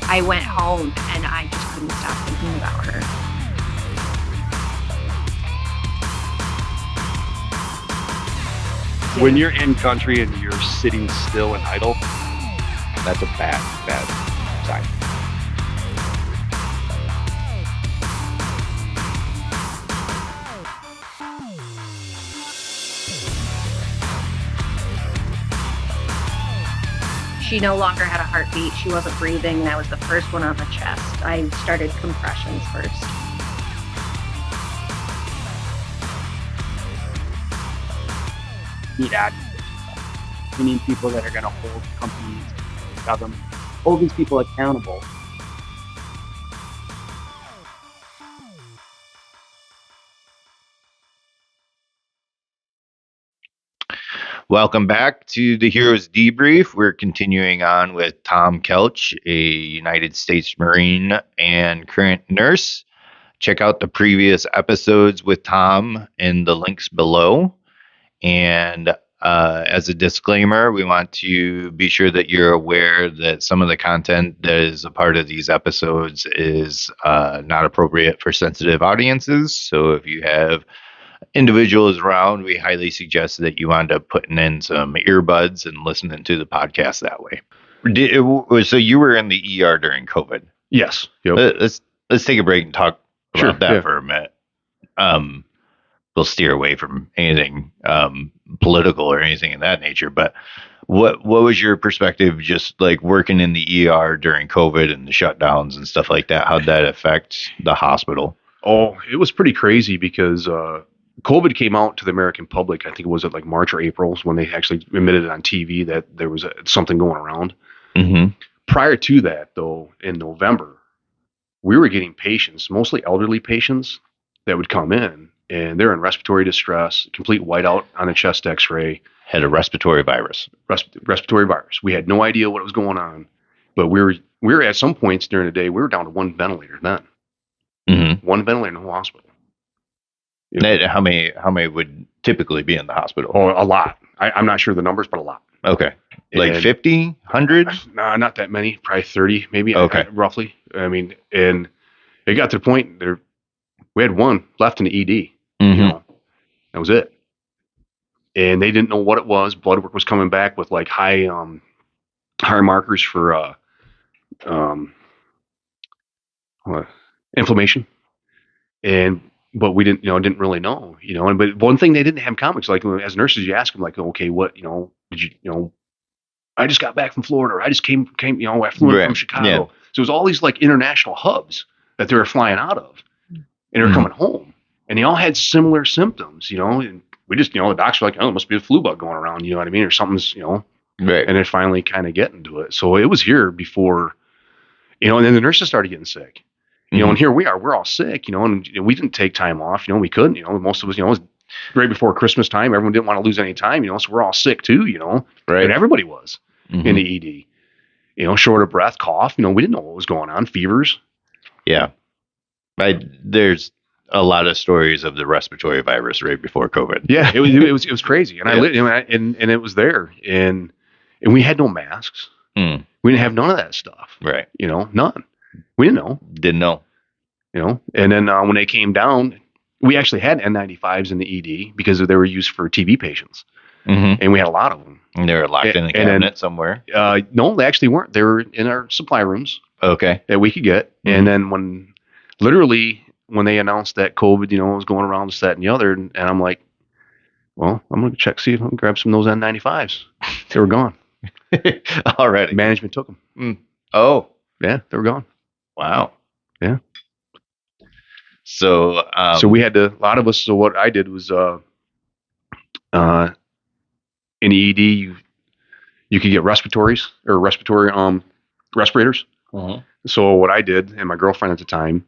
I went home and I just couldn't stop thinking about her. When you're in country and you're sitting still and idle, that's a bad sign. She no longer had a heartbeat. She wasn't breathing. That was the first one on the chest. I started compressions first. Need advocates. We need people that are going to hold companies, government, hold these people accountable. Welcome back to the Heroes Debrief. We're continuing on with Tom Kelsch, a United States Marine and current nurse. Check out the previous episodes with Tom in the links below. And as a disclaimer, we want to be sure that you're aware that some of the content that is a part of these episodes is not appropriate for sensitive audiences. So if you have individuals around, we highly suggest that you wind up putting in some earbuds and listening to the podcast that way. So you were in the ER during COVID. Yes. Yep. Let's take a break and talk about that for a minute. We'll steer away from anything political or anything of that nature. But what was your perspective, just like working in the ER during COVID and the shutdowns and stuff like that? How'd that affect the hospital? Oh, it was pretty crazy because COVID came out to the American public. I think it was at like March or April when they actually admitted it on TV that there was something going around. Mm-hmm. Prior to that, though, in November, we were getting patients, mostly elderly patients, that would come in and they're in respiratory distress, complete whiteout on a chest X-ray. Had a respiratory virus. Respiratory virus. We had no idea what was going on, but we were at some points during the day we were down to one ventilator then. Mm-hmm. One ventilator in the whole hospital. How many would typically be in the hospital? Oh, a lot. I'm not sure the numbers, but a lot. Okay. Like And- 50, 100? Nah, not that many. Probably 30, maybe. Okay. Roughly. I mean, and it got to the point there. We had one left in the ED. Mm-hmm. You know, that was it. And they didn't know what it was. Blood work was coming back with like high markers for inflammation. But we didn't really know, but one thing they didn't have comics, like as nurses, you ask them like, okay, what, did you, I just got back from Florida, or I just came, I flew in from Chicago. Yeah. So it was all these like international hubs that they were flying out of and they're coming home and they all had similar symptoms, and we just, the docs were like, oh, it must be a flu bug going around, you know what I mean? Or something's, Right. and they're finally kind of getting to it. So it was here before, and then the nurses started getting sick. And here we are, we're all sick, and we didn't take time off, we couldn't, most of us, it was right before Christmas time. Everyone didn't want to lose any time, so we're all sick too, Right. And everybody was in the ED, short of breath, cough, we didn't know what was going on, fevers. Yeah. There's a lot of stories of the respiratory virus right before COVID. Yeah, it was crazy. And and it was there and we had no masks. Mm. We didn't have none of that stuff. Right. None. We didn't know. Didn't know. And then when they came down, we actually had N95s in the ED because they were used for TB patients. Mm-hmm. And we had a lot of them. And they were locked in the cabinet somewhere. No, they actually weren't. They were in our supply rooms Okay. that we could get. And then when they announced that COVID, was going around this, that, and the other, and I'm like, well, I'm going to check, see if I can grab some of those N95s. They were gone. Already. Management took them. Mm. Oh, Yeah, they were gone. wow. Yeah. So, So we had to, a lot of us, so what I did was, in the ED, you could get respiratory respirators. Mhm. So what I did, and my girlfriend at the time,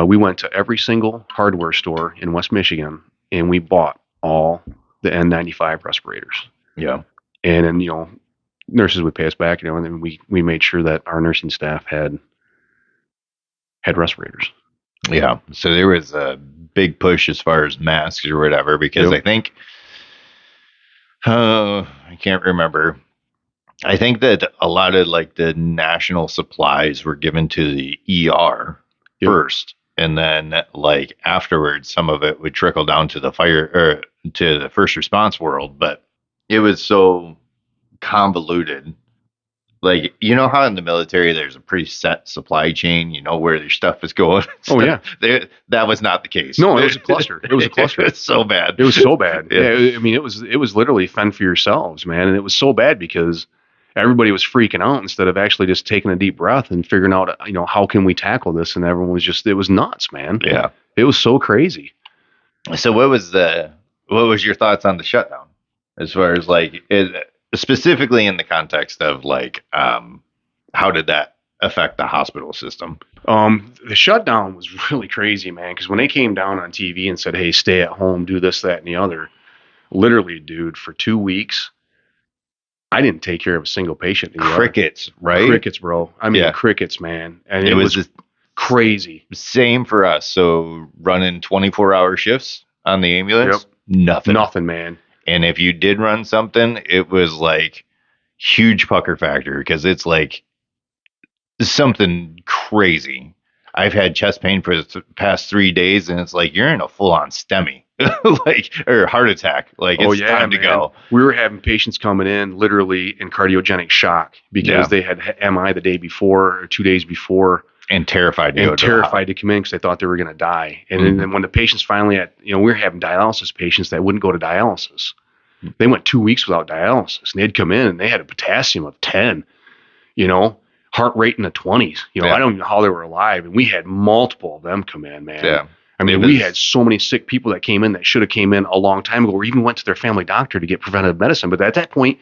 we went to every single hardware store in West Michigan and we bought all the N95 respirators. Yeah. And then, nurses would pay us back, and then we made sure that our nursing staff had respirators. Yeah. So there was a big push as far as masks or whatever, because Yep. I think, I can't remember. I think that a lot of like the national supplies were given to the ER Yep. first, and then like afterwards, some of it would trickle down to the fire or to the first response world. But it was so convoluted. Like, you know how in the military there's a pretty set supply chain, you know where your stuff is going. Oh, yeah. That was not the case. No, it was a cluster. It was a cluster. It's so bad. It was so bad. Yeah. Yeah, I mean, it was literally fend for yourselves, man. And it was so bad because everybody was freaking out instead of actually just taking a deep breath and figuring out, how can we tackle this? And everyone was it was nuts, man. Yeah. It was so crazy. So what was your thoughts on the shutdown as far as like specifically in the context of like how did that affect the hospital system? The shutdown was really crazy, man, because when they came down on TV and said, hey, stay at home, do this, that, and the other, literally, dude, for 2 weeks, I didn't take care of a single patient. Crickets, right? Crickets, bro. I mean, Yeah. crickets, man. And It was crazy. same for us. So running 24-hour shifts on the ambulance, nothing. Nothing, man. And if you did run something, it was like huge pucker factor because it's like something crazy. I've had chest pain for the past 3 days, and it's like you're in a full-on STEMI, like or heart attack. Like it's time to go. We were having patients coming in literally in cardiogenic shock because they had MI the day before or 2 days before, and terrified to to come in because they thought they were going to die. And then when the patients finally we were having dialysis patients that wouldn't go to dialysis. They went 2 weeks without dialysis, and they'd come in and they had a potassium of 10. Heart rate in the 20s. I don't know how they were alive. And we had multiple of them come in, man. Yeah. I mean, we had so many sick people that came in that should have came in a long time ago or even went to their family doctor to get preventative medicine. But at that point,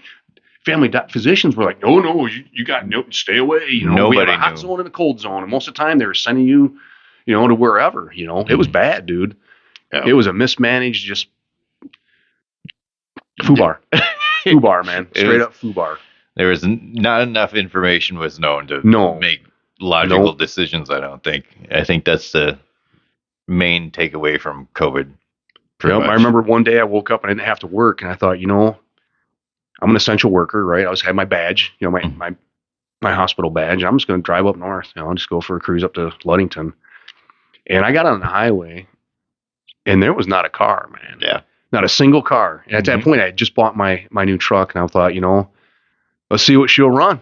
physicians were like, no, you got no, stay away. We have a hot zone and a cold zone. And most of the time they were sending you, to wherever, It was bad, dude. Yeah. It was a mismanaged, just FUBAR. FUBAR, man. Straight up FUBAR. There was not enough information was known to make logical decisions, I don't think. I think that's the main takeaway from COVID. I remember one day I woke up and I didn't have to work, and I thought, I'm an essential worker, right? I had my badge, my hospital badge. I'm just going to drive up north. I'll just go for a cruise up to Ludington. And I got on the highway, and there was not a car, man. Yeah. Not a single car. And at that point, I had just bought my new truck, and I thought, let's see what she'll run.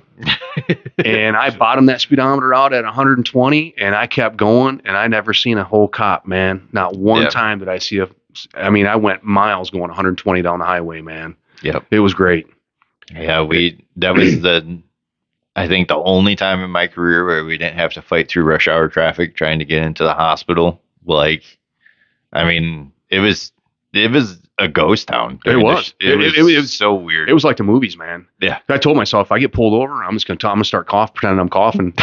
And I bottomed that speedometer out at 120, and I kept going, and I never seen a whole cop, man. Not one time did I see I went miles going 120 down the highway, man. Yep. It was great. Yeah, that was I think the only time in my career where we didn't have to fight through rush hour traffic trying to get into the hospital. Like, it was a ghost town. It was. It was so weird. It was like the movies, man. Yeah. I told myself if I get pulled over, I'm gonna start pretending I'm coughing.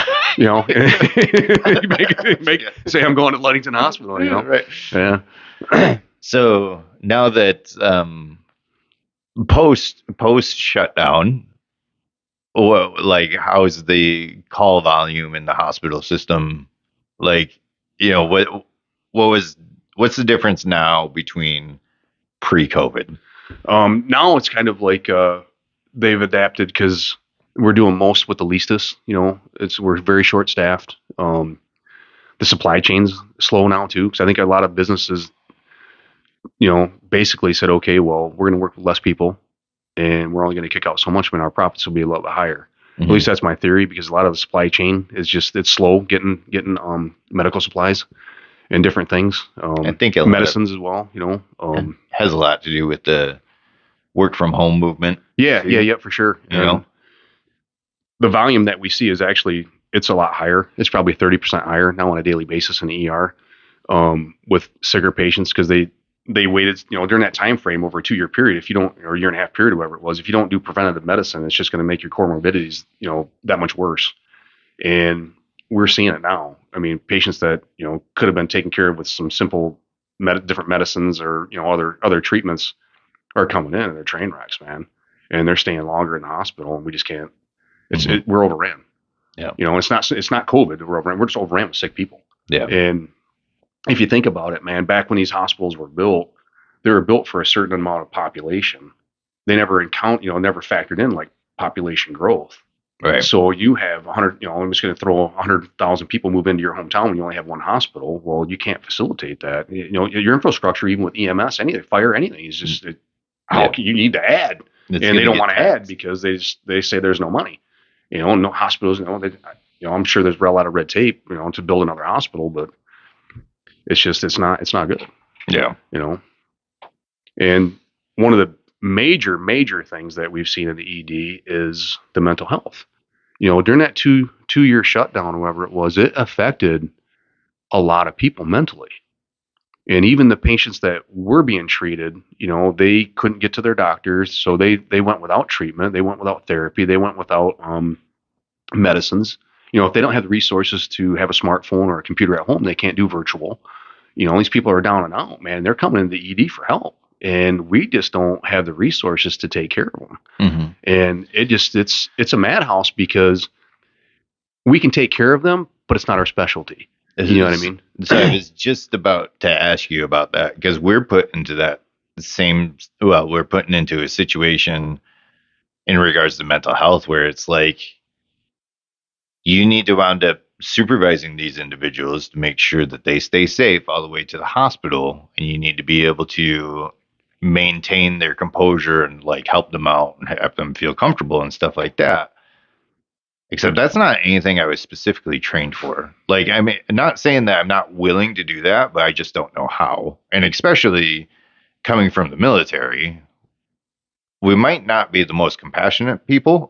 Say I'm going to Ludington Hospital. Right. Yeah. So now that post shutdown, like how's the call volume in the hospital system? Like, what's the difference now between pre-COVID? Now it's kind of like they've adapted because we're doing most with the leastest. We're very short staffed. The supply chain's slow now too, because I think a lot of businesses, basically said, okay, well, we're going to work with less people, and we're only going to kick out so much when our profits will be a little bit higher. Mm-hmm. At least that's my theory, because a lot of the supply chain is it's slow getting medical supplies and different things. I think medicines as well, has a lot to do with the work from home movement. Yeah, for sure. The volume that we see is actually, it's a lot higher. It's probably 30% higher now on a daily basis in the ER with sicker patients, because they waited, during that time frame over a 2-year period. If you don't, or a 1.5-year period, whatever it was, if you don't do preventative medicine, it's just going to make your comorbidities, that much worse. And we're seeing it now. Patients that, could have been taken care of with some simple different medicines or, other treatments are coming in and they're train wrecks, man. And they're staying longer in the hospital, and we just can't, we're overran. Yeah. It's not COVID. We're overran. We're just overran with sick people. Yeah. And if you think about it, man, back when these hospitals were built, they were built for a certain amount of population. They never never factored in like population growth. Right. So you have 100, I'm just going to throw 100,000 people move into your hometown when you only have one hospital. Well, you can't facilitate that. Your infrastructure, even with EMS, anything, fire, anything, is just how you need to add, It's and they gonna don't get want to taxed. add because they say there's no money. No hospitals. I'm sure there's a lot of red tape, to build another hospital, but it's not good. Yeah. And one of the major things that we've seen in the ED is the mental health. During that two-year shutdown, whatever it was, it affected a lot of people mentally. And even the patients that were being treated, they couldn't get to their doctors, so they went without treatment, they went without therapy, they went without medicines. If they don't have the resources to have a smartphone or a computer at home, they can't do virtual. These people are down and out, man. They're coming into the ED for help, and we just don't have the resources to take care of them. Mm-hmm. And it's a madhouse because we can take care of them, but it's not our specialty. You know what I mean? So I was just about to ask you about that, because we're put into we're putting into a situation in regards to mental health where it's like you need to wind up supervising these individuals to make sure that they stay safe all the way to the hospital, and you need to be able to maintain their composure and like help them out and have them feel comfortable and stuff like that. Except that's not anything I was specifically trained for. Like, I mean, not saying that I'm not willing to do that, but I just don't know how. And especially coming from the military, we might not be the most compassionate people.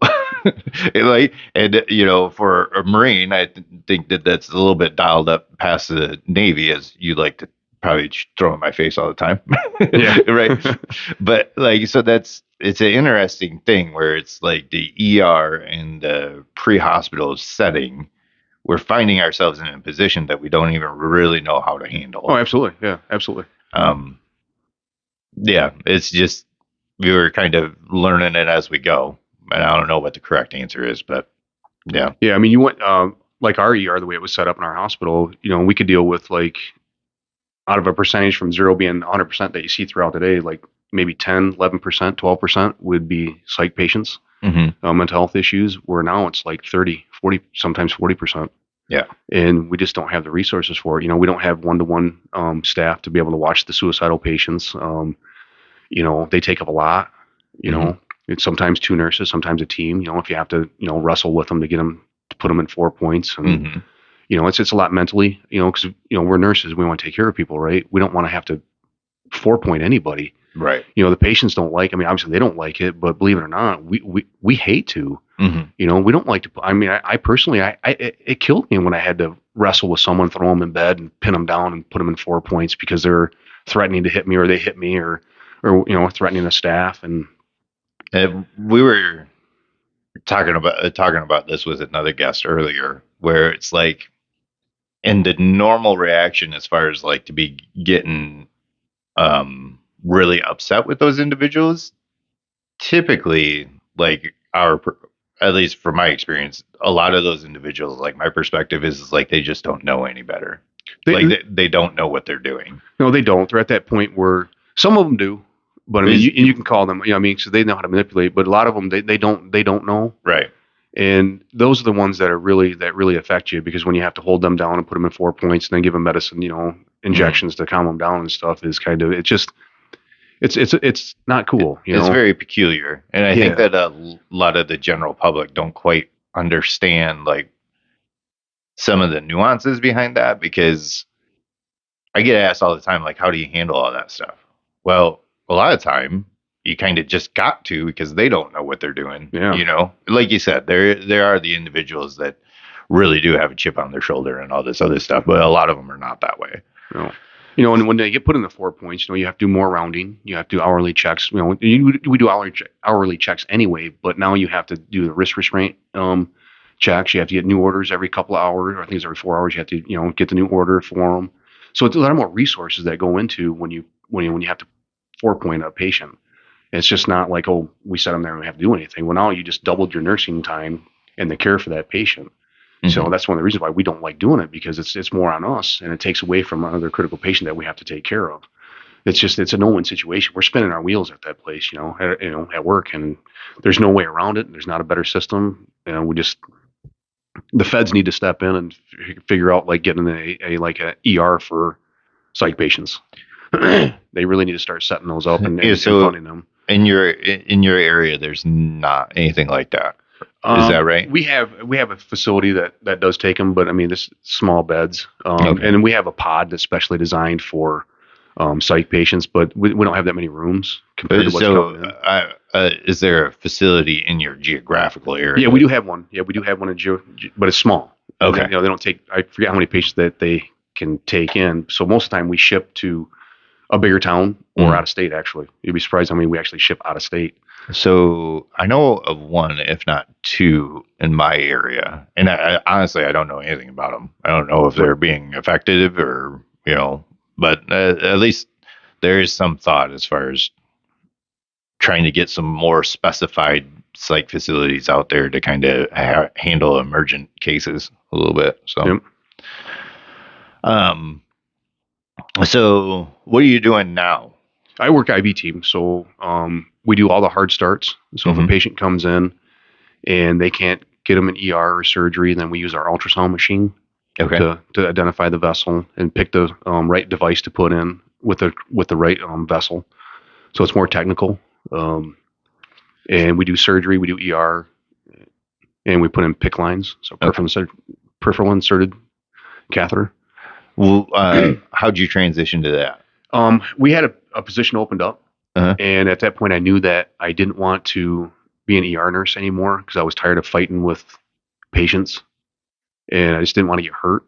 For a Marine, I think that that's a little bit dialed up past the Navy, as you like to probably throw in my face all the time. Yeah. Right. But so it's an interesting thing where it's like the ER and the pre-hospital setting, we're finding ourselves in a position that we don't even really know how to handle. Oh, absolutely. Yeah, absolutely. Yeah, it's just, we were kind of learning it as we go. And I don't know what the correct answer is, but yeah. Yeah, I mean, you went, like our ER, the way it was set up in our hospital, we could deal with like, out of a percentage from 0 being 100% that you see throughout the day, like maybe 10, 11%, 12% would be psych patients, mental health issues, where now it's like 30, 40, sometimes 40%. Yeah. And we just don't have the resources for it. We don't have one-to-one staff to be able to watch the suicidal patients. They take up a lot, It's sometimes two nurses, sometimes a team, if you have to, wrestle with them to get them, to put them in 4 points. And, it's a lot mentally, because, we're nurses. We want to take care of people, right? We don't want to have to 4-point anybody. Right. The patients don't like, obviously they don't like it, but believe it or not, we hate to, we don't like to, I personally, it killed me when I had to wrestle with someone, throw them in bed and pin them down and put them in 4 points because they're threatening to hit me, or they hit me, or threatening the staff. And we were talking about this with another guest earlier, where it's like, and the normal reaction as far as like to be getting really upset with those individuals, typically, like at least from my experience, a lot of those individuals, like my perspective is like they just don't know any better. They don't know what they're doing. No, they don't. They're at that point where some of them do, but you can call them, because they know how to manipulate. But a lot of them, they don't know. Right. And those are the ones that really affect you, because when you have to hold them down and put them in 4 points and then give them medicine, injections to calm them down and stuff, is kind of, it's not cool. It's very peculiar. And I think that a lot of the general public don't quite understand like some of the nuances behind that, because I get asked all the time, like, how do you handle all that stuff? Well, a lot of time you kind of just got to, because they don't know what they're doing. Yeah. Like you said, there are the individuals that really do have a chip on their shoulder and all this other stuff, but a lot of them are not that way. No. And when they get put in the 4 points, you have to do more rounding. You have to do hourly checks. We do hourly checks anyway, but now you have to do the wrist restraint checks. You have to get new orders every couple of hours, or I think it's every 4 hours. You have to, get the new order for them. So it's a lot more resources that go into when you have to 4-point a patient. It's just not like, oh, we set them there and we have to do anything. Well, now you just doubled your nursing time and the care for that patient. So that's one of the reasons why we don't like doing it, because it's more on us, and it takes away from another critical patient that we have to take care of. it's a no-win situation. We're spinning our wheels at that place, at work, and there's no way around it. There's not a better system. The feds need to step in and figure out like getting a ER for psych patients. They really need to start setting those up and funding them. In your area, there's not anything like that. Is that right? We have a facility that does take them, but I mean, this small beds, and we have a pod that's specially designed for psych patients, but we don't have that many rooms compared to what's coming in. Is there a facility in your geographical area? Yeah, we do have one. Yeah, we do have one but it's small. Okay. They don't take. I forget how many patients that they can take in. So most of the time we ship to a bigger town or out of state. Actually, you'd be surprised how many we actually ship out of state. So I know of one, if not two, in my area, and honestly, I don't know anything about them. I don't know if they're being effective or but at least there is some thought as far as trying to get some more specified psych facilities out there to kind of handle emergent cases a little bit. So, so what are you doing now? I work IB team, so we do all the hard starts. So if a patient comes in and they can't get them an ER or surgery, then we use our ultrasound machine to identify the vessel and pick the right device to put in with the right vessel. So it's more technical. And we do surgery, we do ER, and we put in PICC lines, so peripheral inserted catheter. Well, how'd you transition to that? We had a position opened up, and at that point I knew that I didn't want to be an ER nurse anymore because I was tired of fighting with patients, and I just didn't want to get hurt.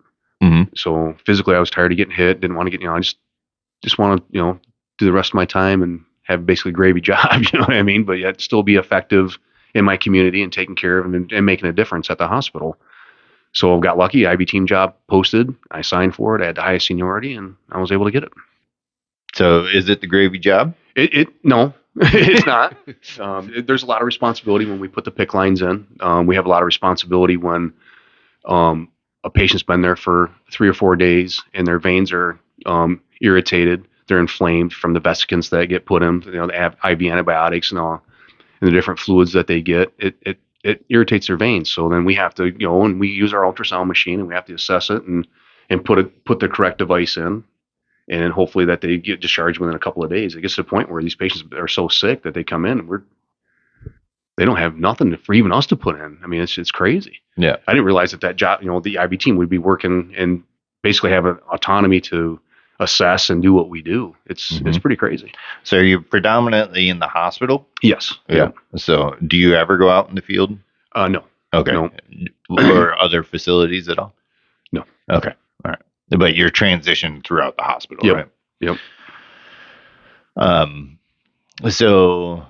So physically I was tired of getting hit, didn't want to get, I just want to, do the rest of my time and have basically a gravy job, you know what I mean? But yet still be effective in my community and taking care of them and making a difference at the hospital. So I got lucky. IB team job posted. I signed for it. I had the highest seniority, and I was able to get it. So is it the gravy job? No, it's not. There's a lot of responsibility when we put the PICC lines in. We have a lot of responsibility when a patient's been there for 3 or 4 days and their veins are irritated. They're inflamed from the vesicants that get put in, the IV antibiotics and all, and the different fluids that they get. It irritates their veins. So then we have to go and we use our ultrasound machine and we have to assess it and put the correct device in, and hopefully that they get discharged within a couple of days. It gets to the point where these patients are so sick that they come in and they don't have nothing for even us to put in. I mean, it's crazy. Yeah, I didn't realize that job, the IB team would be working and basically have an autonomy to assess and do what we do. It's pretty crazy. So are you predominantly in the hospital? Yes. Yeah. So do you ever go out in the field? No. Okay. No. Or other facilities at all? No. Okay. All right. But you're transitioned throughout the hospital, right? Yep. So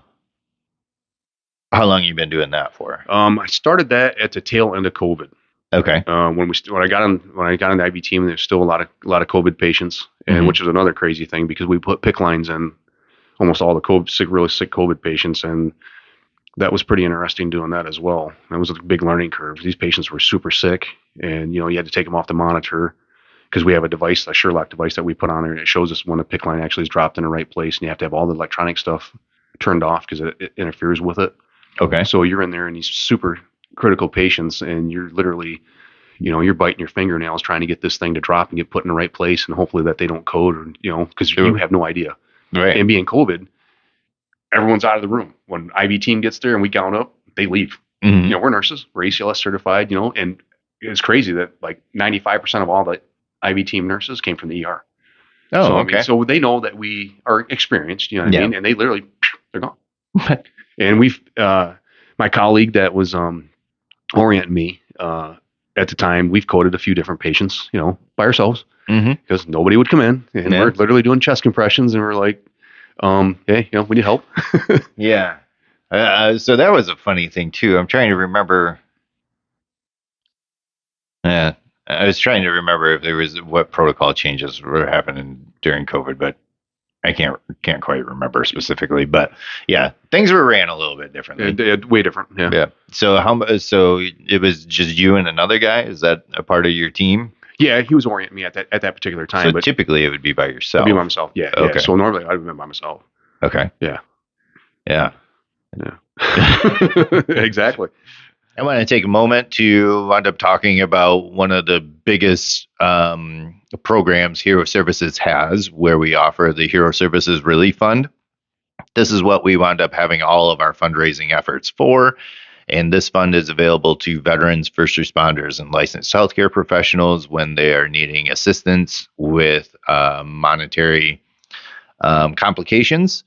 how long have you been doing that for? I started that at the tail end of COVID. Okay. When I got on the IB team, there's still a lot of COVID patients, and which is another crazy thing because we put PICC lines in almost all the really sick COVID patients, and that was pretty interesting doing that as well. That was a big learning curve. These patients were super sick, and you had to take them off the monitor because we have a device, a Sherlock device that we put on there, and it shows us when the PICC line actually is dropped in the right place, and you have to have all the electronic stuff turned off because it interferes with it. Okay. So you're in there and these super critical patients, and you're literally, you're biting your fingernails trying to get this thing to drop and get put in the right place, and hopefully that they don't code, or because you have no idea. Right. And being COVID, everyone's out of the room. When IB team gets there and we gown up, they leave. We're nurses, we're ACLS certified, and it's crazy that like 95% of all the IB team nurses came from the ER. Oh, so, okay. So they know that we are experienced, you know what I mean? And they literally, they're gone. And my colleague that was orienting me at the time, we've coded a few different patients, by ourselves because nobody would come in, and we're literally doing chest compressions, and we're like, hey, we need help. Yeah. So that was a funny thing too. I'm trying to remember. Yeah, I was trying to remember if there was what protocol changes were happening during COVID, but I can't quite remember specifically. But yeah, things were ran a little bit differently. Way different. Yeah. Yeah. So so it was just you and another guy? Is that a part of your team? Yeah, he was orienting me at that particular time, So but typically it would be by I'd yourself. be by myself. Yeah, yeah. Okay. So normally I'd be by myself. Okay. Yeah. Yeah. Exactly. I want to take a moment to wind up talking about one of the biggest programs Hero Services has, where we offer the Hero Services Relief Fund. This is what we wound up having all of our fundraising efforts for. And this fund is available to veterans, first responders, and licensed healthcare professionals when they are needing assistance with monetary complications.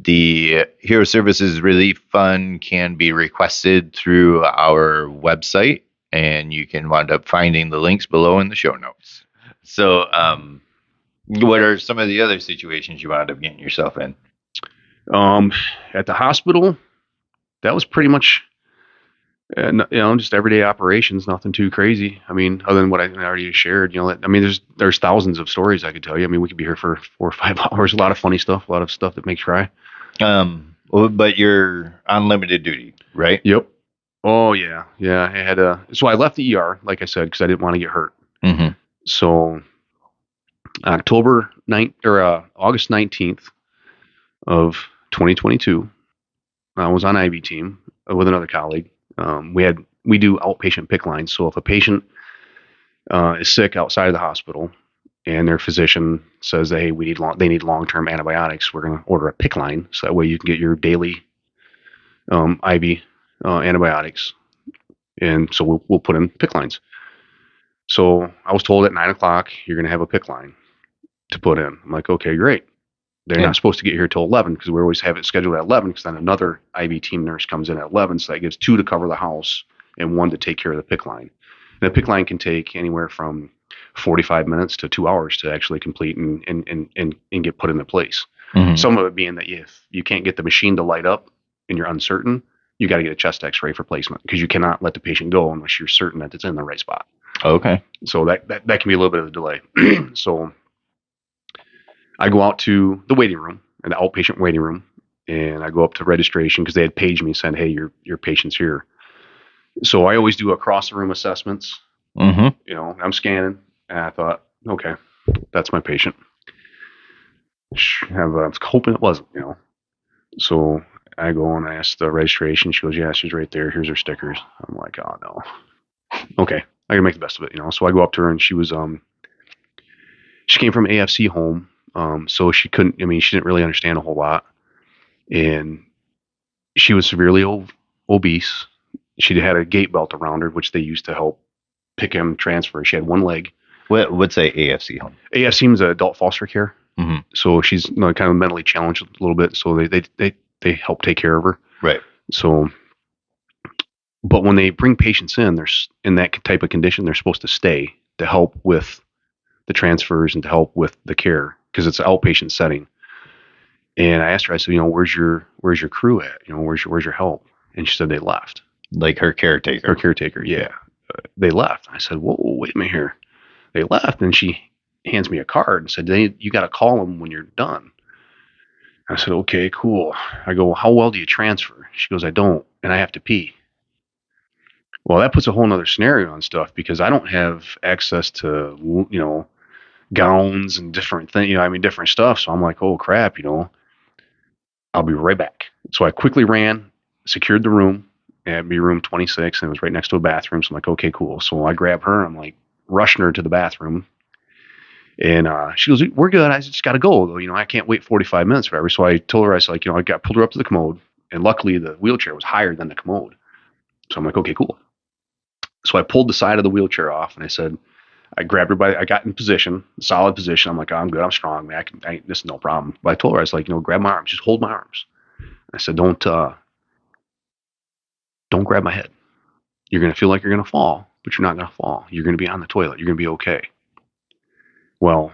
The Hero Services Relief Fund can be requested through our website, and you can wind up finding the links below in the show notes. So, what are some of the other situations you wound up getting yourself in? At the hospital, that was pretty much, just everyday operations, nothing too crazy. I mean, other than what I already shared, there's thousands of stories I could tell you. I mean, we could be here for 4 or 5 hours. A lot of funny stuff, a lot of stuff that makes you cry. But you're on limited duty, right? Yep. Oh yeah, yeah. I had so I left the ER, like I said, because I didn't want to get hurt. Mm-hmm. So August 19th of 2022, I was on IV team with another colleague. We do outpatient pick lines. So if a patient is sick outside of the hospital and their physician says that, hey, they need long-term antibiotics, we're going to order a pick line so that way you can get your daily IV antibiotics. And so we'll put in pick lines. So I was told at 9:00 you're going to have a pick line to put in. I'm like, okay, great. They're not supposed to get here till 11 because we always have it scheduled at 11 because then another IV team nurse comes in at 11. So that gives 2 to cover the house and 1 to take care of the pick line. And the pick line can take anywhere from 45 minutes to 2 hours to actually complete and get put into place. Mm-hmm. Some of it being that if you can't get the machine to light up and you're uncertain, you got to get a chest x-ray for placement because you cannot let the patient go unless you're certain that it's in the right spot. Okay. So that can be a little bit of a delay. So I go out to the waiting room, the outpatient waiting room, and I go up to registration because they had paged me saying, hey, your patient's here. So I always do across the room assessments. Mm-hmm. I'm scanning, and I thought, okay, that's my patient. I was hoping it wasn't, So I go and I ask the registration. She goes, yeah, she's right there. Here's her stickers. I'm like, oh no. Okay, I gotta make the best of it, So I go up to her, and she was she came from AFC home. So she didn't really understand a whole lot. And she was severely obese. She had a gait belt around her, which they used to help pick him transfer. She had one leg. What's a AFC home? AFC is adult foster care. Mm-hmm. So she's kind of mentally challenged a little bit. So they help take care of her. Right. So, but when they bring patients in, there's in that type of condition, they're supposed to stay to help with the transfers and to help with the care because it's an outpatient setting. And I asked her, I said, where's your crew at? Where's your help? And she said they left. Like her caretaker. Her caretaker, yeah. They left. I said, whoa, wait a minute here. They left. And she hands me a card and said, you got to call them when you're done. I said, okay, cool. I go, well, how well do you transfer? She goes, I don't, and I have to pee. Well, that puts a whole nother scenario on stuff because I don't have access to, gowns and different things, different stuff. So I'm like, oh crap, I'll be right back. So I quickly ran, secured the room. It'd be room 26, and it was right next to a bathroom. So I'm like, okay, cool. So I grab her. I'm like rushing her to the bathroom. And she goes, we're good. I just got to go. I can't wait 45 minutes or whatever. So I told her, I said, I pulled her up to the commode. And luckily, the wheelchair was higher than the commode. So I'm like, okay, cool. So I pulled the side of the wheelchair off, and I grabbed her I got in position, solid position. I'm like, oh, I'm good. I'm strong, man. This is no problem. But I told her, I was like, grab my arms. Just hold my arms. I said, don't grab my head. You're going to feel like you're going to fall, but you're not going to fall. You're going to be on the toilet. You're going to be okay. Well,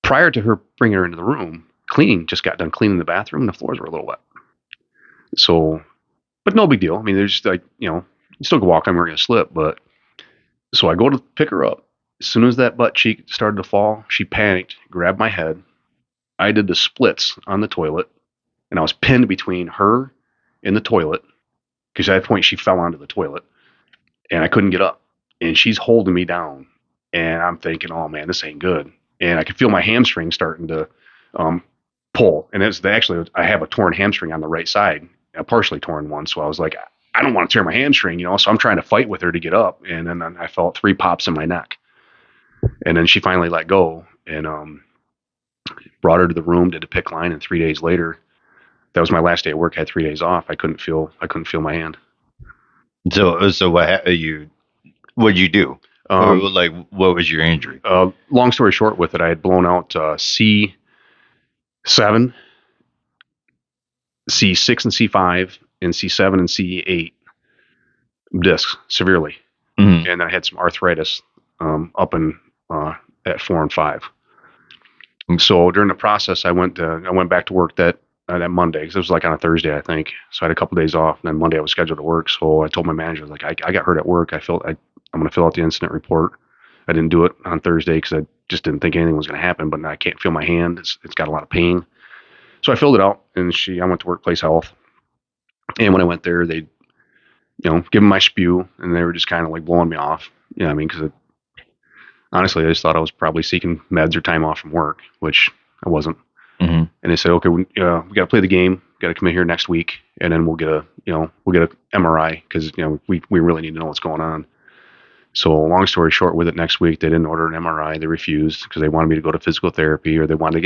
prior to her bringing her into the room, just got done cleaning the bathroom, and the floors were a little wet. So, but no big deal. There's you still can walk on, we're going to slip, but so I go to pick her up. As soon as that butt cheek started to fall, she panicked, grabbed my head. I did the splits on the toilet, and I was pinned between her and the toilet because at that point she fell onto the toilet, and I couldn't get up. and she's holding me down, and I'm thinking, oh man, this ain't good. And I could feel my hamstring starting to pull, and it's actually I have a torn hamstring on the right side, a partially torn one. So I was like, I don't want to tear my hamstring, so I'm trying to fight with her to get up, and then I felt 3 pops in my neck, and then she finally let go, and brought her to the room, did a pick line, and 3 days later, that was my last day at work. I had 3 days off. I couldn't feel my hand. So what'd you do? Or, like, what was your injury? Long story short with it, I had blown out C7, C6 and C5, and C7 and C8 discs severely. Mhm. And I had some arthritis up in at 4 and 5. And so during the process, I went back to work that Monday, because it was like on a Thursday, I think. So I had a couple days off, and then Monday I was scheduled to work. So I told my manager, like, I got hurt at work. I'm going to fill out the incident report. I didn't do it on Thursday because I just didn't think anything was going to happen. But now I can't feel my hand. It's got a lot of pain. So I filled it out, and I went to Workplace Health. And when I went there, they, give them my spew, and they were just kind of like blowing me off. You know what I mean? Because honestly, I just thought I was probably seeking meds or time off from work, which I wasn't. Mhm. And they said, okay, we got to play the game. Got to come in here next week, and then we'll get a MRI, because we really need to know what's going on. So long story short, with it, next week they didn't order an MRI. They refused because they wanted me to go to physical therapy, or they wanted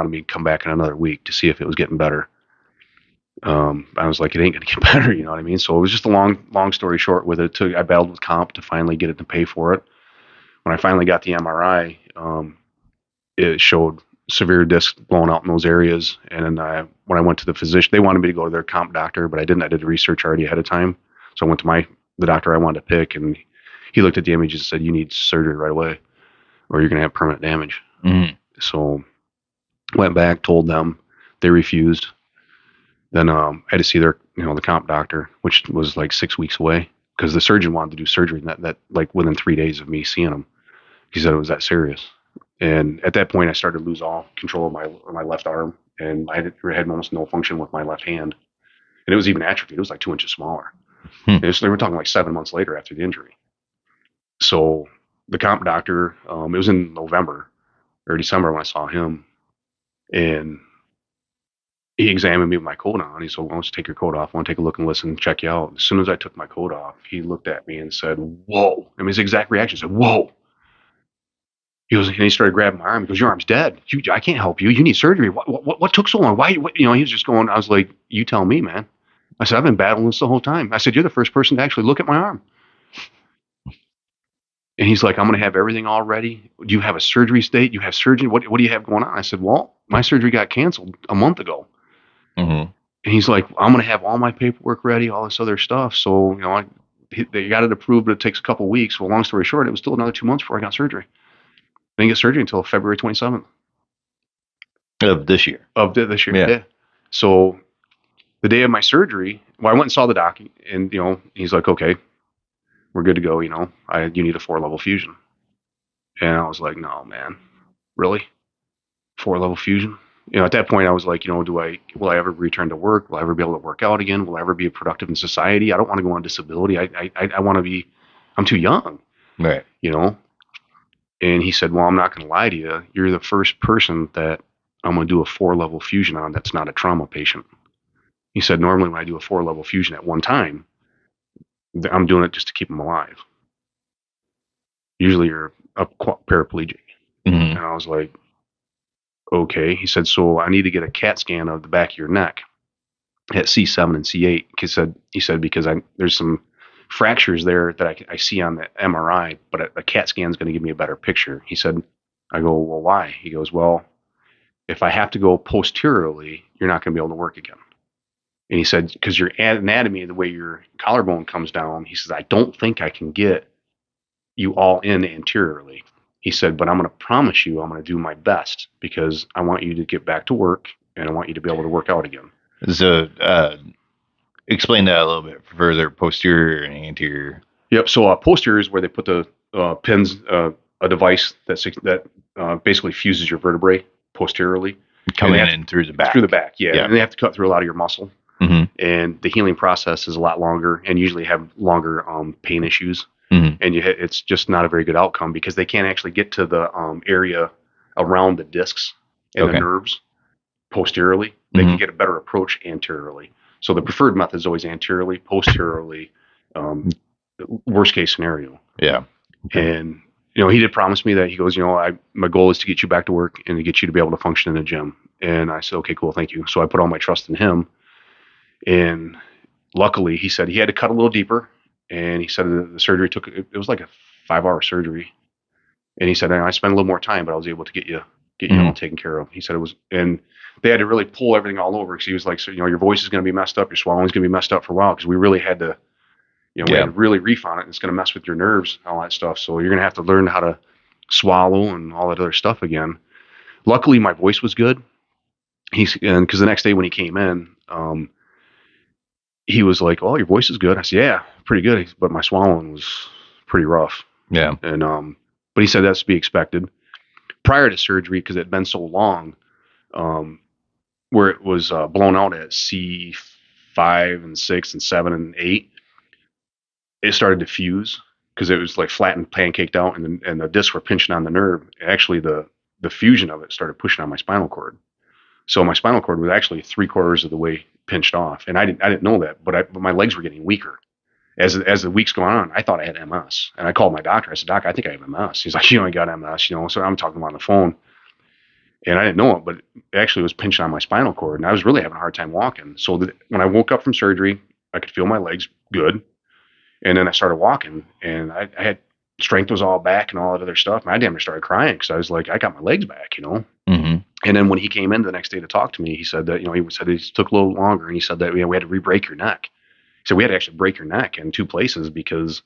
me to come back in another week to see if it was getting better. I was like, it ain't gonna get better, you know what I mean? So it was just a long story short with it. I battled with comp to finally get it to pay for it. When I finally got the MRI, it showed severe discs blown out in those areas. And then when I went to the physician, they wanted me to go to their comp doctor, but I didn't. I did the research already ahead of time. So I went to the doctor I wanted to pick, and he looked at the images and said, you need surgery right away, or you're going to have permanent damage. Mhm. So went back, told them. They refused. Then I had to see their, the comp doctor, which was like 6 weeks away, because the surgeon wanted to do surgery that like within 3 days of me seeing him. He said it was that serious. And at that point, I started to lose all control of my left arm, and I had almost no function with my left hand. And it was even atrophied. It was like 2 inches smaller. They were talking like 7 months later after the injury. So the comp doctor, it was in November or December when I saw him, and he examined me with my coat on. He said, "Why don't you take your coat off? I want to take a look and listen, check you out." As soon as I took my coat off, he looked at me and said, "Whoa!" I mean, his exact reaction said, "Whoa!" And he started grabbing my arm. He goes, "Your arm's dead. I can't help you. You need surgery. What took so long? Why?" He was just going. I was like, "You tell me, man." I said, "I've been battling this the whole time." I said, "You're the first person to actually look at my arm." And he's like, "I'm going to have everything all ready. Do you have a surgery date? You have surgery? What do you have going on?" I said, "Well, my surgery got canceled a month ago." Mhm. And he's like, "I'm going to have all my paperwork ready, all this other stuff." So, they got it approved, but it takes a couple of weeks. Well, long story short, it was still another 2 months before I got surgery. I didn't get surgery until February 27th. Of this year. Of this year, Yeah. yeah. So the day of my surgery, I went and saw the doc, and, he's like, "Okay, we're good to go. You need a 4-level fusion." And I was like, "No, man, really? 4-level fusion?" At that point I was like, will I ever return to work? Will I ever be able to work out again? Will I ever be productive in society? I don't want to go on disability. I want to be, I'm too young, Right. And he said, "Well, I'm not going to lie to you. You're the first person that I'm going to do a 4-level fusion on that's not a trauma patient." He said, "Normally when I do a 4-level fusion at one time, I'm doing it just to keep them alive. Usually you're a paraplegic." Mhm. And I was like, "Okay." He said, "So I need to get a CAT scan of the back of your neck at C7 and C8." He said, because there's some fractures there that I see on the MRI, but a CAT scan is going to give me a better picture. He said, I go, "Well, why?" He goes, "Well, if I have to go posteriorly, you're not going to be able to work again." And he said, "Because your anatomy, the way your collarbone comes down," he says, "I don't think I can get you all in anteriorly." He said, "But I'm going to promise you I'm going to do my best, because I want you to get back to work, and I want you to be able to work out again." So, explain that a little bit further. Posterior and anterior. Yep. So posterior is where they put the pins, a device that basically fuses your vertebrae posteriorly. Coming in through the back. Through the back, yeah. Yeah. And they have to cut through a lot of your muscle. Mhm. And the healing process is a lot longer, and usually have longer pain issues. Mhm. and it's just not a very good outcome because they can't actually get to the area around the discs and the Okay. nerves posteriorly. They Mhm. can get a better approach anteriorly. So the preferred method is always anteriorly, posteriorly, worst case scenario. Yeah. Okay. And he did promise me that. He goes, my goal is to get you back to work and to get you to be able to function in the gym. And I said, okay, cool, thank you. So I put all my trust in him. And luckily, he said he had to cut a little deeper. And he said the surgery it was like a 5-hour surgery. And he said, I spent a little more time, but I was able to get you all taken care of. He said it was, and they had to really pull everything all over because he was like, so, your voice is going to be messed up, your swallowing's going to be messed up for a while because we really had to, we had to really reef on it. And it's going to mess with your nerves and all that stuff. So you're going to have to learn how to swallow and all that other stuff again. Luckily, my voice was good. Because the next day when he came in, he was like, "Oh, your voice is good." I said, "Yeah, pretty good, but my swallowing was pretty rough." Yeah. And but he said that's to be expected. Prior to surgery, because it had been so long, where it was blown out at C5 and 6 and 7 and 8, it started to fuse because it was like flattened, pancaked out, and the discs were pinching on the nerve. Actually, the fusion of it started pushing on my spinal cord. So my spinal cord was actually 3/4 of the way pinched off, and I didn't know that, but my legs were getting weaker as the weeks going on. I thought I had MS, and I called my doctor. I said, "Doc, I think I have MS." He's like, "You ain't got MS," So I'm talking to him on the phone, and I didn't know it, but it actually was pinching on my spinal cord, and I was really having a hard time walking. So when I woke up from surgery, I could feel my legs good, and then I started walking, and I had strength was all back and all that other stuff. And I damn near started crying because I was like, I got my legs back. Mhm. And then when he came in the next day to talk to me, he said that, he said it took a little longer. And he said that we had to re-break your neck. He said we had to actually break your neck in 2 places because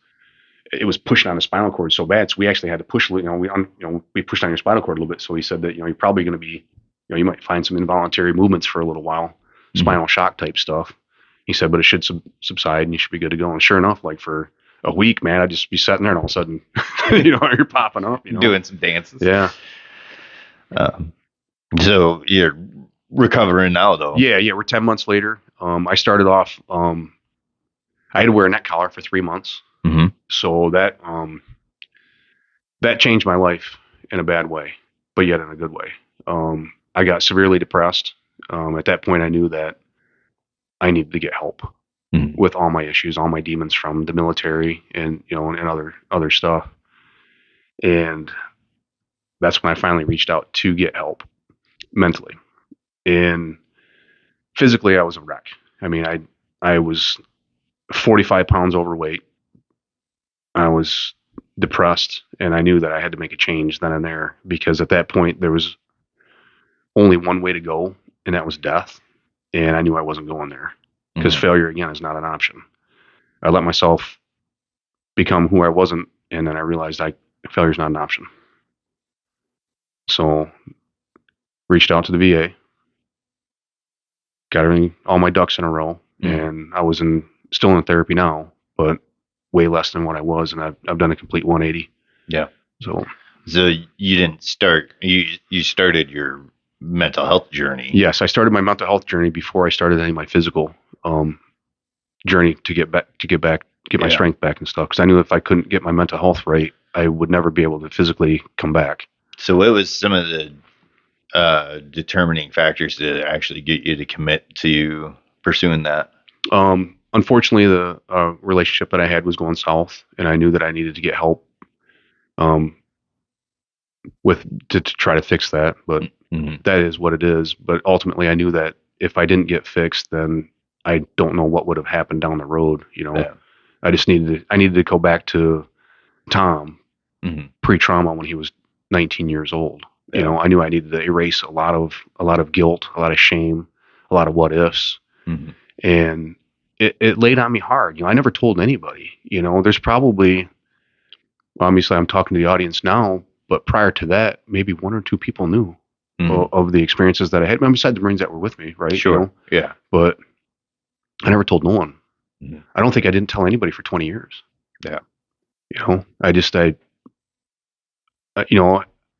it was pushing on the spinal cord so bad. So we actually had to push, we pushed on your spinal cord a little bit. So he said that, you're probably going to be, you might find some involuntary movements for a little while, spinal shock type stuff. He said, but it should subside and you should be good to go. And sure enough, like for a week, man, I'd just be sitting there and all of a sudden, you're popping up, Doing some dances. Yeah. So you're recovering now, though. Yeah. We're 10 months later. I started off, I had to wear a neck collar for 3 months. Mm-hmm. So that changed my life in a bad way, but yet in a good way. I got severely depressed. At that point, I knew that I needed to get help with all my issues, all my demons from the military and, and other stuff. And that's when I finally reached out to get help mentally. And physically, I was a wreck. I mean, I was 45 pounds overweight. I was depressed, and I knew that I had to make a change then and there because at that point there was only one way to go, and that was death. And I knew I wasn't going there because failure again is not an option. I let myself become who I wasn't, and then I realized failure is not an option. So reached out to the VA, got all my ducks in a row, and I was still in therapy now, but way less than what I was, and I've done a complete 180. Yeah. So you didn't start. You started your mental health journey. Yes, I started my mental health journey before I started any of my physical journey to get my strength back and stuff. Because I knew if I couldn't get my mental health right, I would never be able to physically come back. So what was some of the determining factors to actually get you to commit to pursuing that? Unfortunately, the relationship that I had was going south, and I knew that I needed to get help to try to fix that. But that is what it is. But ultimately, I knew that if I didn't get fixed, then I don't know what would have happened down the road. I just needed to go back to Tom pre-trauma when he was 19 years old. Yeah. I knew I needed to erase a lot of guilt, a lot of shame, a lot of what ifs, and it laid on me hard. I never told anybody. There's probably, obviously, I'm talking to the audience now, but prior to that, maybe 1 or 2 people knew of the experiences that I had. Besides the Marines that were with me, right? Sure. Yeah. But I never told no one. I don't think I didn't tell anybody for 20 years. Yeah.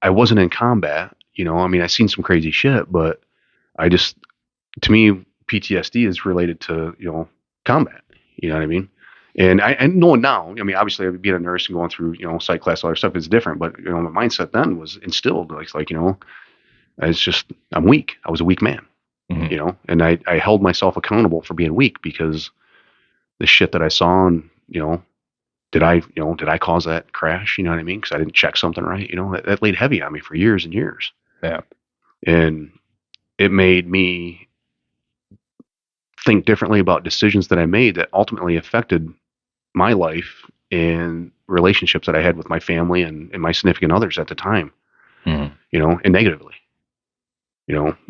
I wasn't in combat. I seen some crazy shit, but to me, PTSD is related to, combat. You know what I mean? And I know now, I mean, obviously being a nurse and going through, psych class, all that stuff is different, but, my mindset then was instilled it's just, I'm weak. I was a weak man, and I held myself accountable for being weak because the shit that I saw and, did I cause that crash? You know what I mean? Because I didn't check something right. That laid heavy on me for years and years. Yeah. And it made me think differently about decisions that I made that ultimately affected my life and relationships that I had with my family and my significant others at the time, Mhm. And negatively,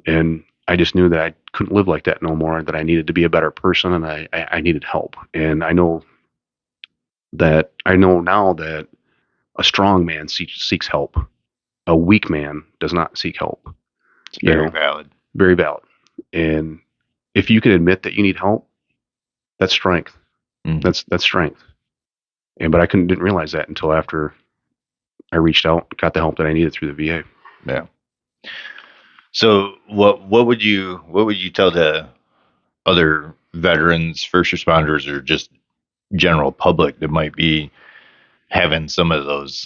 and I just knew that I couldn't live like that no more, that I needed to be a better person and I needed help. And I know now that a strong man seeks help. A weak man does not seek help. It's very valid. Very valid. And if you can admit that you need help, that's strength. Mhm. That's strength. But I didn't realize that until after I reached out, got the help that I needed through the VA. Yeah. So what would you tell the other veterans, first responders, or just general public that might be having some of those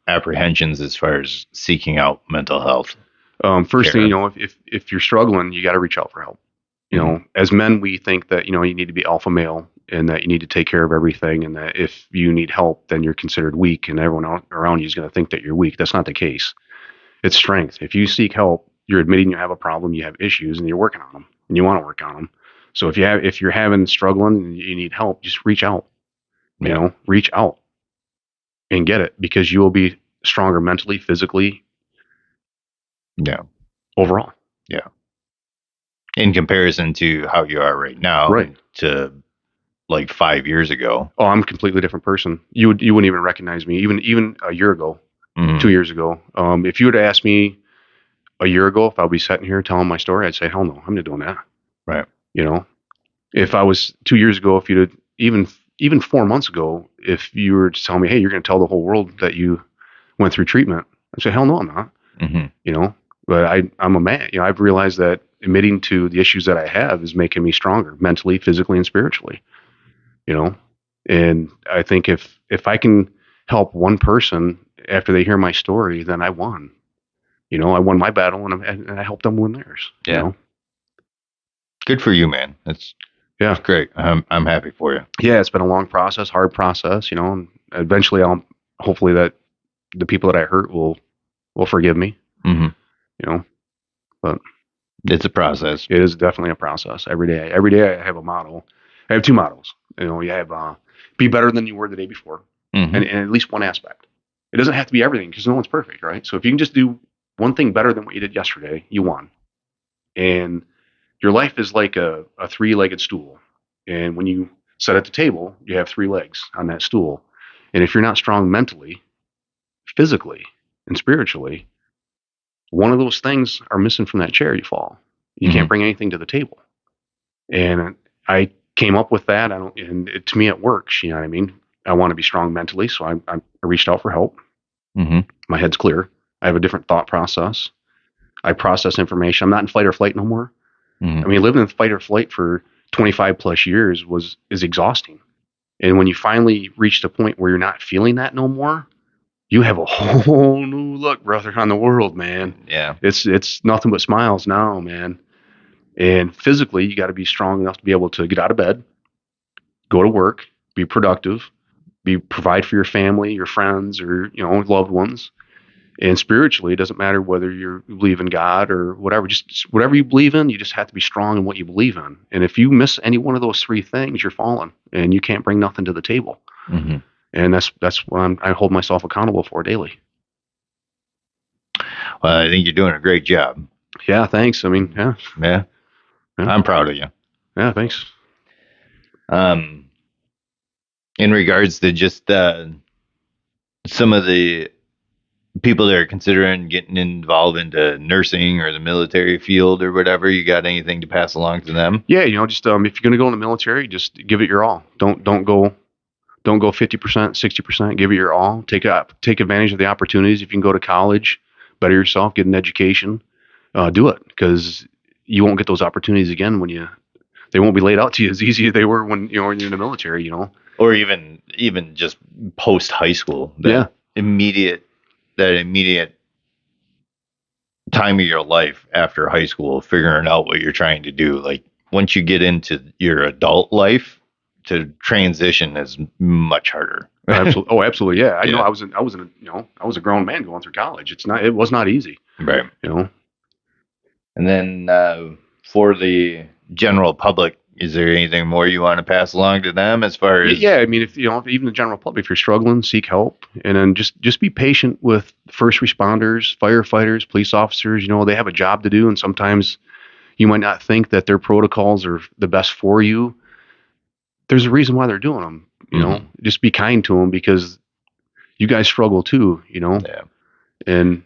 apprehensions as far as seeking out mental health? First care? thing, if you're struggling, you got to reach out for help. As men, we think that, you need to be alpha male and that you need to take care of everything. And that if you need help, then you're considered weak and everyone around you is going to think that you're weak. That's not the case. It's strength. If you seek help, you're admitting you have a problem, you have issues, and you're working on them, and you want to work on them. So if you're having struggling and you need help, just reach out. Reach out and get it, because you will be stronger mentally, physically, Yeah. overall. Yeah. In comparison to how you are right now, Right. to like 5 years ago. Oh, I'm a completely different person. You wouldn't even recognize me, even a year ago, Mhm. 2 years ago. If you were to ask me a year ago if I'd be sitting here telling my story, I'd say, hell no, I'm not doing that. Right. If I was 2 years ago, if you'd even 4 months ago, if you were to tell me, hey, you're going to tell the whole world that you went through treatment, I'd say, hell no, I'm not. Mhm. But I'm a man. I've realized that admitting to the issues that I have is making me stronger mentally, physically, and spiritually. And I think if I can help one person after they hear my story, then I won. I won my battle and I helped them win theirs. Yeah. Good for you, man. That's great. I'm happy for you. Yeah, it's been a long process, hard process, and eventually hopefully that the people that I hurt will forgive me. Mhm. But It's a process. it is definitely a process. Every day I have a model. I have two models. You have be better than you were the day before, Mhm. and in at least one aspect. It doesn't have to be everything because no one's perfect, right? So if you can just do one thing better than what you did yesterday, you won. And your life is like a three-legged stool. And when you sit at the table, you have three legs on that stool. And if you're not strong mentally, physically, and spiritually, one of those things are missing from that chair, you fall. You can't bring anything to the table. And I came up with that, to me, it works. You know what I mean? I want to be strong mentally, so I reached out for help. Mhm. My head's clear. I have a different thought process. I process information. I'm not in fight or flight no more. Mhm. I mean, living in fight or flight for 25 plus years is exhausting. And when you finally reach the point where you're not feeling that no more, you have a whole new look, brother, on the world, man. Yeah. It's nothing but smiles now, man. And physically, you got to be strong enough to be able to get out of bed, go to work, be productive, provide for your family, your friends, or loved ones. And spiritually, it doesn't matter whether you believe in God or whatever. Just whatever you believe in, you just have to be strong in what you believe in. And if you miss any one of those three things, you're falling, and you can't bring nothing to the table. Mhm. And that's what I hold myself accountable for daily. Well, I think you're doing a great job. Yeah, thanks. I mean, yeah. Yeah. I'm proud of you. Yeah, thanks. In regards to just some of the people that are considering getting involved into nursing or the military field or whatever, you got anything to pass along to them? Yeah, just if you're gonna go in the military, just give it your all. Don't go 50%, 60%. Give it your all. Take advantage of the opportunities. If you can go to college, better yourself, get an education, do it, because you won't get those opportunities again when you they won't be laid out to you as easy as they were when you're in the military. Or even just post high school. Yeah. Immediate time of your life after high school, figuring out what you're trying to do. Like once you get into your adult life, to transition is much harder. Absolutely. Oh, absolutely. Yeah. I know. Yeah. I was a grown man going through college. It was not easy. Right. And then for the general public, is there anything more you want to pass along to them as far as? Yeah. I mean, if even the general public, if you're struggling, seek help, and then just be patient with first responders, firefighters, police officers. They have a job to do, and sometimes you might not think that their protocols are the best for you. There's a reason why they're doing them. Just be kind to them because you guys struggle too. Yeah. And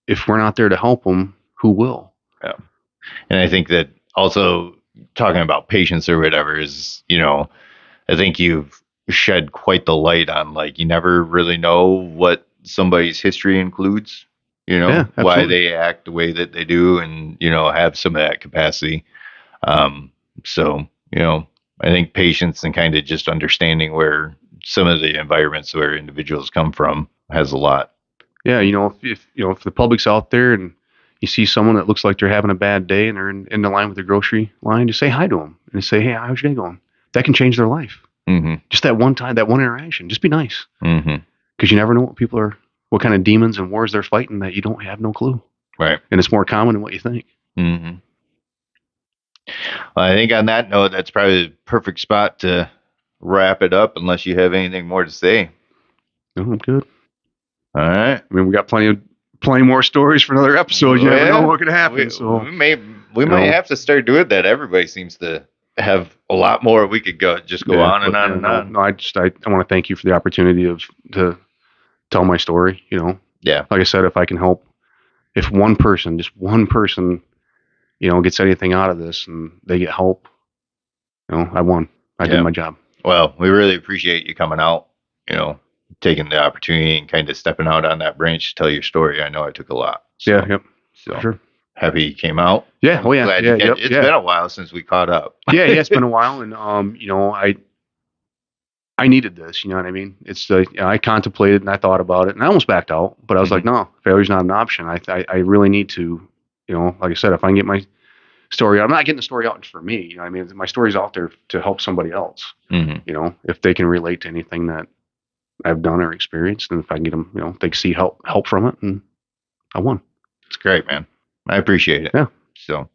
if we're not there to help them, who will? Yeah. And I think that also talking about patience or whatever is, I think you've shed quite the light on, like, you never really know what somebody's history includes, Yeah, why they act the way that they do and, have some of that capacity. So, I think patience and kind of just understanding where some of the environments where individuals come from has a lot. Yeah. If the public's out there and you see someone that looks like they're having a bad day and they're in the line with the grocery line, just say hi to them and say, hey, how's your day going? That can change their life. Mm-hmm. Just that one time, that one interaction, just be nice. Mm-hmm. Because you never know what kind of demons and wars they're fighting that you don't have no clue. Right. And it's more common than what you think. Mm-hmm. Well, I think on that note, that's probably the perfect spot to wrap it up unless you have anything more to say. No, I'm good. All right. I mean, we got plenty more stories for another episode. You never know what could happen. We might have to start doing that. Everybody seems to have a lot more. We could go on and on and on. No, I want to thank you for the opportunity to tell my story. Yeah. Like I said, if I can help, if just one person, gets anything out of this and they get help, I won. I did my job. Well, we really appreciate you coming out, taking the opportunity and kind of stepping out on that branch to tell your story. I know it took a lot. So, yeah. Yep. So sure. Happy you came out. Yeah. Oh yeah. It's been a while since we caught up. Yeah. It's been a while. And, I needed this, you know what I mean? It's I contemplated and I thought about it and I almost backed out, but I was like, no, failure's not an option. I really need to, like I said, if I can get my story out, I'm not getting the story out for me. You know what I mean? My story's out there to help somebody else. Mm-hmm. If they can relate to anything that I've done or experienced, and if I can get them, they can see help from it, and I won. It's great, man. I appreciate it. Yeah. So